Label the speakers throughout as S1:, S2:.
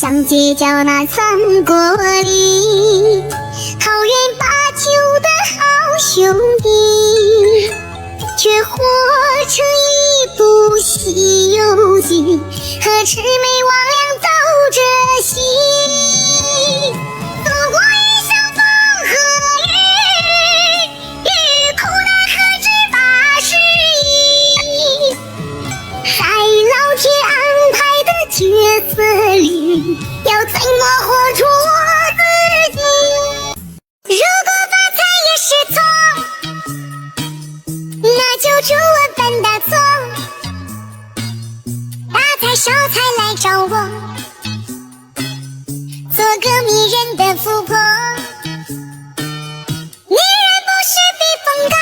S1: 想结交那三国里桃园八九的好兄弟，却活成一部《西游记》，和魑魅魍魉走着心。渡过一场风和雨，与苦难何止81。在老天安排的角色里，要怎么活出我自己？如果发财也是错，那就祝我犯大错，大财小财来找我，做个迷人的富婆。女人不是避风港，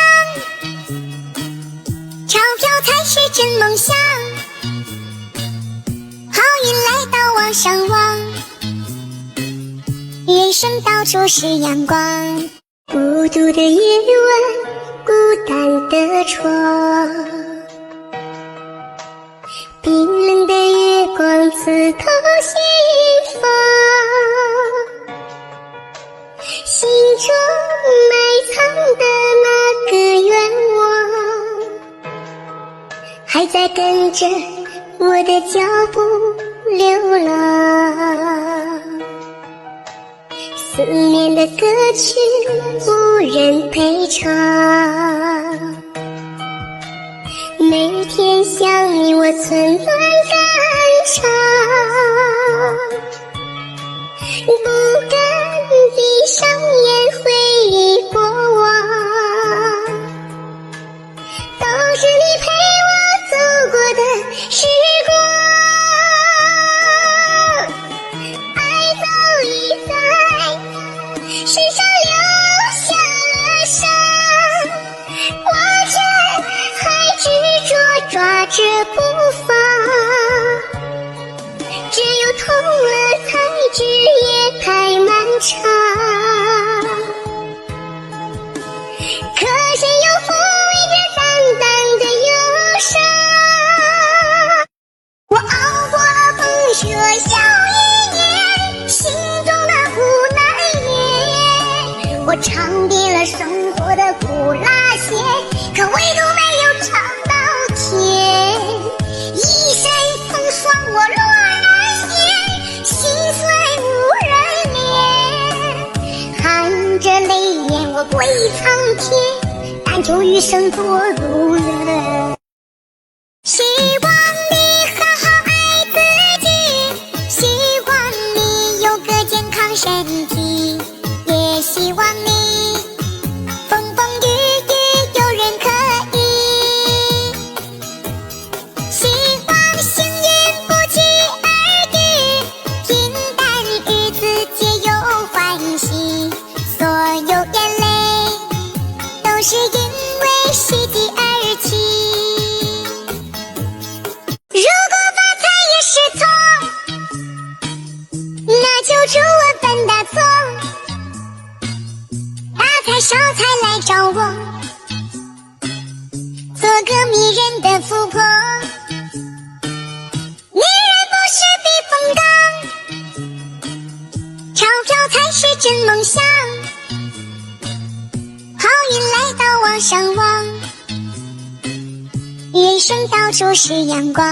S1: 钞票才是真梦想，好运来到往上望，人生到处是阳光。孤独的夜晚，孤单的床，冰冷的月光刺透心房，心中埋藏的那个愿望，还在跟着我的脚步流浪。思念的歌曲无人陪唱，每天想你我寸断肝肠，不敢闭上眼回忆过往，都是你陪我走过的时光。爱早已在身上留下了伤，我却还执着抓着不放，只有痛了才知夜太漫长。可谁又抚慰这淡淡的忧伤？我熬过了风雪小一年，心中的苦难言，我尝遍了生活的苦辣咸，可唯独没有尝到甜。一身风霜我落了线，心碎无人怜，含着泪眼我归苍天，但求余生多路人。希望你好好爱自己，希望你有个健康身体，也希望你风风雨雨有人可依，希望幸运不期而遇，平淡日子皆有欢喜，所有眼泪都是因为希冀而起。如果发财也是错，那就祝我犯大错，大财小财来找我，做个迷人的富婆。女人不是避风港，钞票才是真梦想，好运来到往上望，人生到处是阳光。